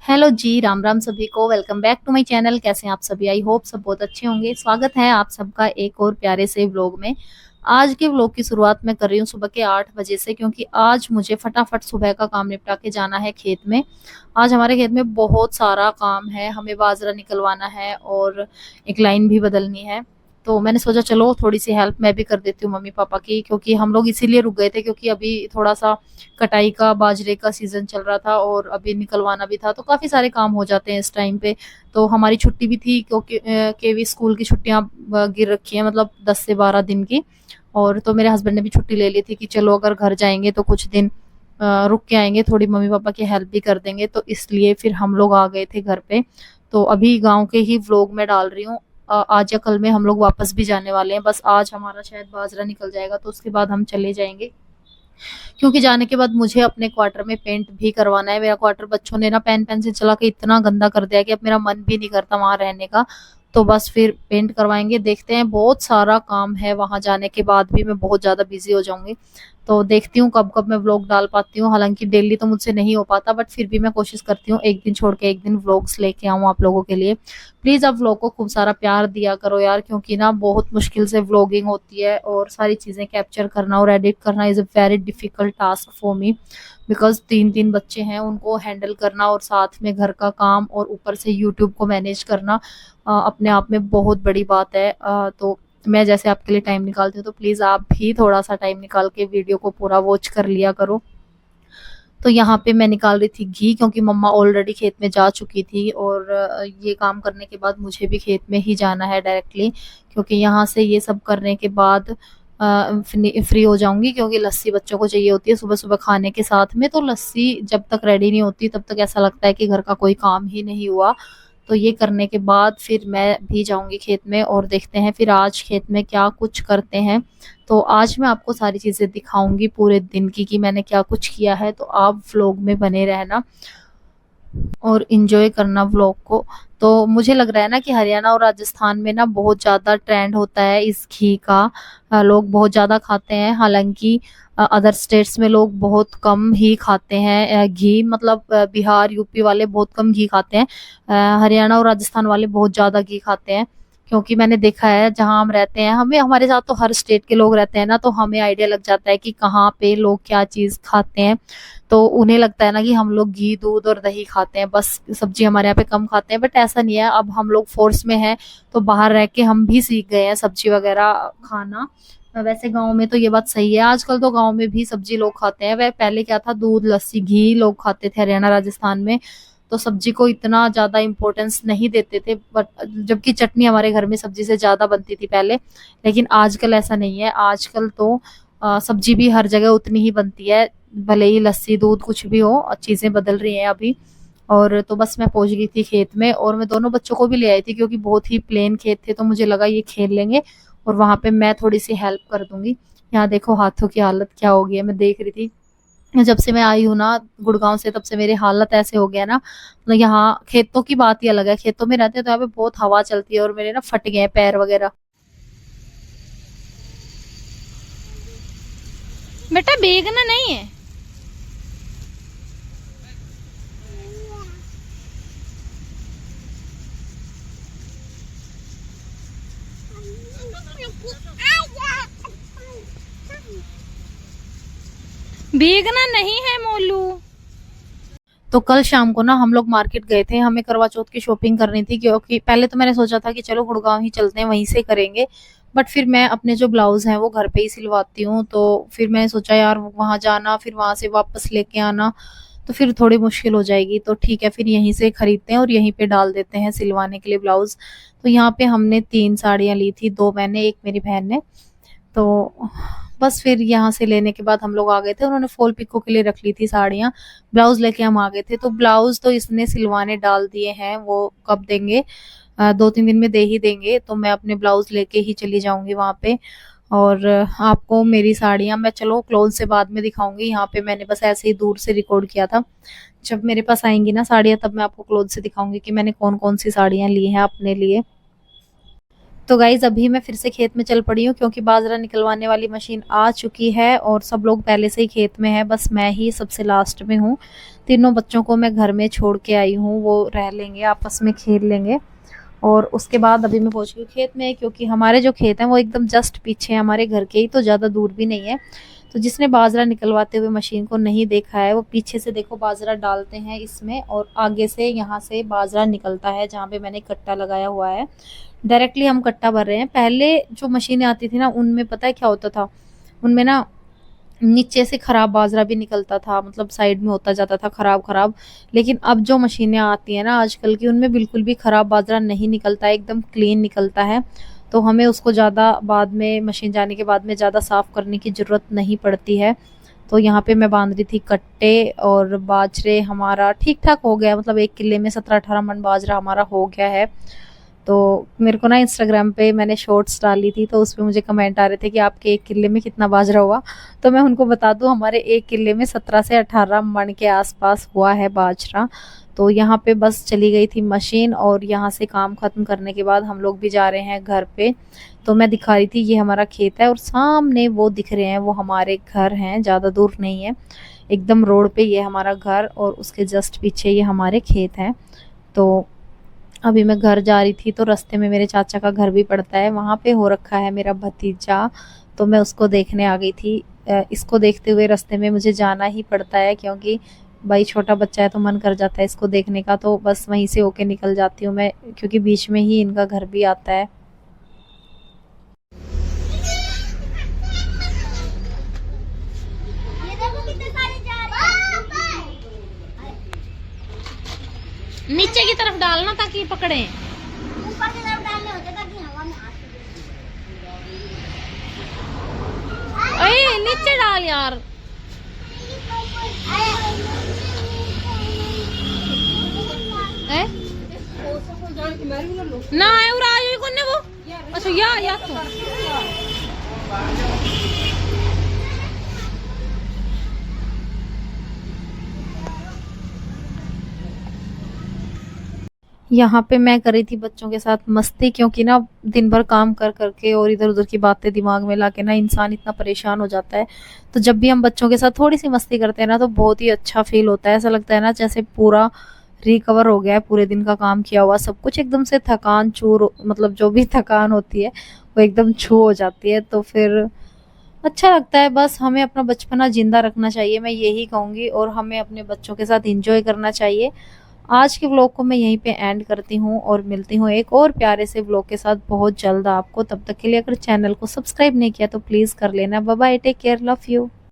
Hello जी, राम राम सभी को। Welcome back to my channel. कैसे हैं आप सभी? आई होप सब बहुत अच्छे होंगे। स्वागत है आप सबका एक और प्यारे से व्लॉग में। आज के व्लॉग की शुरुआत मैं कर रही हूँ सुबह के 8 बजे से, क्योंकि आज मुझे फटाफट सुबह का काम निपटा के जाना है खेत में। आज हमारे खेत में बहुत सारा काम है, हमें बाजरा निकलवाना है और एक लाइन भी बदलनी है। तो मैंने सोचा चलो थोड़ी सी हेल्प मैं भी कर देती हूँ मम्मी पापा की, क्योंकि हम लोग इसीलिए रुक गए थे क्योंकि अभी थोड़ा सा कटाई का बाजरे का सीजन चल रहा था और अभी निकलवाना भी था, तो काफी सारे काम हो जाते हैं इस टाइम पे। तो हमारी छुट्टी भी थी क्योंकि केवी स्कूल की छुट्टियां गिर रखी है, मतलब 10 से 12 दिन की। और तो मेरे हस्बैंड ने भी छुट्टी ले ली थी कि चलो अगर घर जाएंगे तो कुछ दिन रुक के आएंगे, थोड़ी मम्मी पापा की हेल्प भी कर देंगे, तो इसलिए फिर हम लोग आ गए थे घर पे। तो अभी गांव के ही व्लॉग में डाल रही हूँ। आज या कल में हम लोग वापस भी जाने वाले हैं, बस आज हमारा शायद बाजरा निकल जाएगा तो उसके बाद हम चले जाएंगे। क्योंकि जाने के बाद मुझे अपने क्वार्टर में पेंट भी करवाना है। मेरा क्वार्टर बच्चों ने ना पेन पेन से चला के इतना गंदा कर दिया कि अब मेरा मन भी नहीं करता वहां रहने का। तो बस फिर पेंट करवाएंगे, देखते हैं। बहुत सारा काम है, वहां जाने के बाद भी मैं बहुत ज्यादा बिजी हो जाऊंगी। तो देखती हूँ कब कब मैं व्लॉग डाल पाती हूँ। हालांकि डेली तो मुझसे नहीं हो पाता, बट फिर भी मैं कोशिश करती हूँ एक दिन छोड़ के एक दिन व्लॉग्स लेके आऊँ आप लोगों के लिए। प्लीज आप व्लॉग को खूब सारा प्यार दिया करो यार, क्योंकि ना बहुत मुश्किल से व्लॉगिंग होती है और सारी चीजें कैप्चर करना और एडिट करना is a very difficult task for me. Because तीन तीन बच्चे हैं, उनको हैंडल करना और साथ में घर का काम और ऊपर से यूट्यूब को मैनेज करना अपने आप में बहुत बड़ी बात है। तो मैं जैसे आपके लिए टाइम निकालती हूँ, तो प्लीज आप भी थोड़ा सा टाइम निकाल के वीडियो को पूरा वॉच कर लिया करो। तो यहाँ पे मैं निकाल रही थी घी, क्योंकि मम्मा ऑलरेडी खेत में जा चुकी थी और ये काम करने के बाद मुझे भी खेत में ही जाना है डायरेक्टली, क्योंकि यहाँ से ये सब करने के बाद फ्री हो जाऊंगी, क्योंकि लस्सी बच्चों को चाहिए होती है सुबह सुबह खाने के साथ में। तो लस्सी जब तक रेडी नहीं होती तब तक ऐसा लगता है कि घर का कोई काम ही नहीं हुआ। तो ये करने के बाद फिर मैं भी जाऊंगी खेत में और देखते हैं फिर आज खेत में क्या कुछ करते हैं। तो आज मैं आपको सारी चीजें दिखाऊंगी पूरे दिन की कि मैंने क्या कुछ किया है, तो आप व्लॉग में बने रहना और इंजॉय करना व्लॉग को। तो मुझे लग रहा है ना कि हरियाणा और राजस्थान में ना बहुत ज्यादा ट्रेंड होता है इस घी का। लोग बहुत ज्यादा खाते हैं, हालांकि अदर स्टेट्स में लोग बहुत कम ही खाते हैं घी। मतलब बिहार यूपी वाले बहुत कम घी खाते हैं। हरियाणा और राजस्थान वाले बहुत ज्यादा घी खाते हैं। क्योंकि मैंने देखा है जहाँ हम रहते हैं, हमें हमारे साथ तो हर स्टेट के लोग रहते हैं ना, तो हमें आइडिया लग जाता है कि कहाँ पे लोग क्या चीज खाते हैं। तो उन्हें लगता है ना कि हम लोग घी दूध और दही खाते हैं, बस सब्जी हमारे यहाँ पे कम खाते हैं। बट ऐसा नहीं है, अब हम लोग फोर्स में हैं तो बाहर रह के हम भी सीख गए हैं सब्जी वगैरह खाना। वैसे गांव में तो ये बात सही है, आजकल तो गांव में भी सब्जी लोग खाते हैं। वह पहले क्या था, दूध लस्सी घी लोग खाते थे हरियाणा राजस्थान में। तो सब्जी को इतना ज्यादा इम्पोर्टेंस नहीं देते थे, बट जबकि चटनी हमारे घर में सब्जी से ज्यादा बनती थी पहले। लेकिन आजकल ऐसा नहीं है, आजकल तो सब्जी भी हर जगह उतनी ही बनती है, भले ही लस्सी दूध कुछ भी हो, चीजें बदल रही हैं अभी। और तो बस मैं पहुंच गई थी खेत में और मैं दोनों बच्चों को भी ले आई थी, क्योंकि बहुत ही प्लेन खेत थे तो मुझे लगा ये खेल लेंगे और वहां पे मैं थोड़ी सी हेल्प कर दूंगी। यहाँ देखो हाथों की हालत क्या हो गई है, मैं देख रही थी जब से मैं आई हूँ ना गुड़गांव से, तब से मेरी हालत ऐसे हो गया ना। मतलब यहाँ खेतों की बात ही अलग है, खेतों में रहते हैं तो यहाँ पे बहुत हवा चलती है और मेरे ना फट गए हैं पैर वगैरह। बेटा भीगना नहीं है। भीगना नहीं है मोलू। तो कल शाम को ना हम लोग मार्केट गए थे, हमें करवा चौथ की शॉपिंग करनी थी, क्योंकि पहले तो मैंने सोचा था कि चलो गुड़गांव ही चलते हैं वहीं से करेंगे। बट फिर मैं अपने जो ब्लाउज हैं वो घर पे ही सिलवाती हूँ, तो फिर मैंने सोचा यार वहां जाना फिर वहां से वापस लेके आना तो फिर थोड़ी मुश्किल हो जाएगी। तो ठीक है, फिर यहीं से खरीदते हैं और यहीं पे डाल देते हैं सिलवाने के लिए ब्लाउज। तो यहाँ पे हमने 3 साड़ियाँ ली थी, 2 मैंने एक मेरी बहन ने। तो बस फिर यहाँ से लेने के बाद हम लोग आ गए थे, उन्होंने फॉल पिको के लिए रख ली थी साड़ियाँ। ब्लाउज लेके हम आ गए थे, तो ब्लाउज तो इसने सिलवाने डाल दिए हैं, वो कब देंगे? 2-3 दिन में दे ही देंगे। तो मैं अपने ब्लाउज लेके ही चली जाऊंगी वहां पे। और आपको मेरी साड़ियाँ मैं चलो क्लोज से बाद में दिखाऊंगी, यहाँ पे मैंने बस ऐसे ही दूर से रिकॉर्ड किया था। जब मेरे पास आएंगी ना साड़ियाँ तब मैं आपको क्लोज से दिखाऊंगी कि मैंने कौन कौन सी साड़ियाँ ली हैं अपने लिए। तो गाइज अभी मैं फिर से खेत में चल पड़ी हूँ क्योंकि बाजरा निकलवाने वाली मशीन आ चुकी है और सब लोग पहले से ही खेत में है, बस मैं ही सबसे लास्ट में हूँ। तीनों बच्चों को मैं घर में छोड़ के आई हूँ, वो रह लेंगे, आपस में खेल लेंगे। और उसके बाद अभी मैं पहुंच गई खेत में क्योंकि हमारे जो खेत हैं वो एकदम जस्ट पीछे है हमारे घर के ही, तो ज़्यादा दूर भी नहीं है। तो जिसने बाजरा निकलवाते हुए मशीन को नहीं देखा है वो पीछे से देखो, बाजरा डालते हैं इसमें और आगे से यहाँ से बाजरा निकलता है जहाँ पे मैंने कट्टा लगाया हुआ है। डायरेक्टली हम कट्टा भर रहे हैं। पहले जो मशीनें आती थी ना उनमें पता है क्या होता था, उनमें ना नीचे से खराब बाजरा भी निकलता था, मतलब साइड में होता जाता था खराब खराब। लेकिन अब जो मशीनें आती हैं ना आजकल की, उनमें बिल्कुल भी खराब बाजरा नहीं निकलता है, एकदम क्लीन निकलता है। तो हमें उसको ज़्यादा बाद में, मशीन जाने के बाद में ज़्यादा साफ़ करने की ज़रूरत नहीं पड़ती है। तो यहाँ पे मैं बांध रही थी कट्टे और बाजरे हमारा ठीक ठाक हो गया, मतलब 1 किले में 17-18 मन बाजरा हमारा हो गया है। तो मेरे को ना इंस्टाग्राम पे मैंने शॉर्ट्स डाली थी तो उस पे मुझे कमेंट आ रहे थे कि आपके 1 किले में कितना बाजरा हुआ। तो मैं उनको बता दूं, हमारे 1 किले में 17 से 18 मन के आसपास हुआ है बाजरा। तो यहाँ पे बस चली गई थी मशीन और यहाँ से काम ख़त्म करने के बाद हम लोग भी जा रहे हैं घर पे। तो मैं दिखा रही थी ये हमारा खेत है और सामने वो दिख रहे हैं वो हमारे घर हैं, ज़्यादा दूर नहीं है, एकदम रोड पे ये हमारा घर और उसके जस्ट पीछे ये हमारे खेत हैं। तो अभी मैं घर जा रही थी तो रास्ते में मेरे चाचा का घर भी पड़ता है, वहाँ पे हो रखा है मेरा भतीजा, तो मैं उसको देखने आ गई थी। इसको देखते हुए रास्ते में मुझे जाना ही पड़ता है क्योंकि भाई छोटा बच्चा है तो मन कर जाता है इसको देखने का, तो बस वहीं से होके निकल जाती हूँ मैं क्योंकि बीच में ही इनका घर भी आता है। नीचे की तरफ डालना ताकि पकड़े, ऊपर की तरफ डालने होते ताकि हवा में आ सके। नीचे डाल यार। ना आयो कोने वो, अच्छा या तो यहाँ पे मैं कर रही थी बच्चों के साथ मस्ती क्योंकि ना दिन भर काम कर करके और इधर उधर की बातें दिमाग में लाके ना इंसान इतना परेशान हो जाता है। तो जब भी हम बच्चों के साथ थोड़ी सी मस्ती करते हैं ना तो बहुत ही अच्छा फील होता है, ऐसा लगता है ना जैसे पूरा रिकवर हो गया है, पूरे दिन का काम किया हुआ सब कुछ एकदम से थकान चूर, मतलब जो भी थकान होती है वो एकदम छू हो जाती है। तो फिर अच्छा लगता है। बस हमें अपना बचपना जिंदा रखना चाहिए, मैं यही कहूँगी, और हमें अपने बच्चों के साथ एंजॉय करना चाहिए। आज के व्लॉग को मैं यहीं पे एंड करती हूँ और मिलती हूँ एक और प्यारे से व्लॉग के साथ बहुत जल्द आपको। तब तक के लिए अगर चैनल को सब्सक्राइब नहीं किया तो प्लीज़ कर लेना। Bye bye, take care, love you.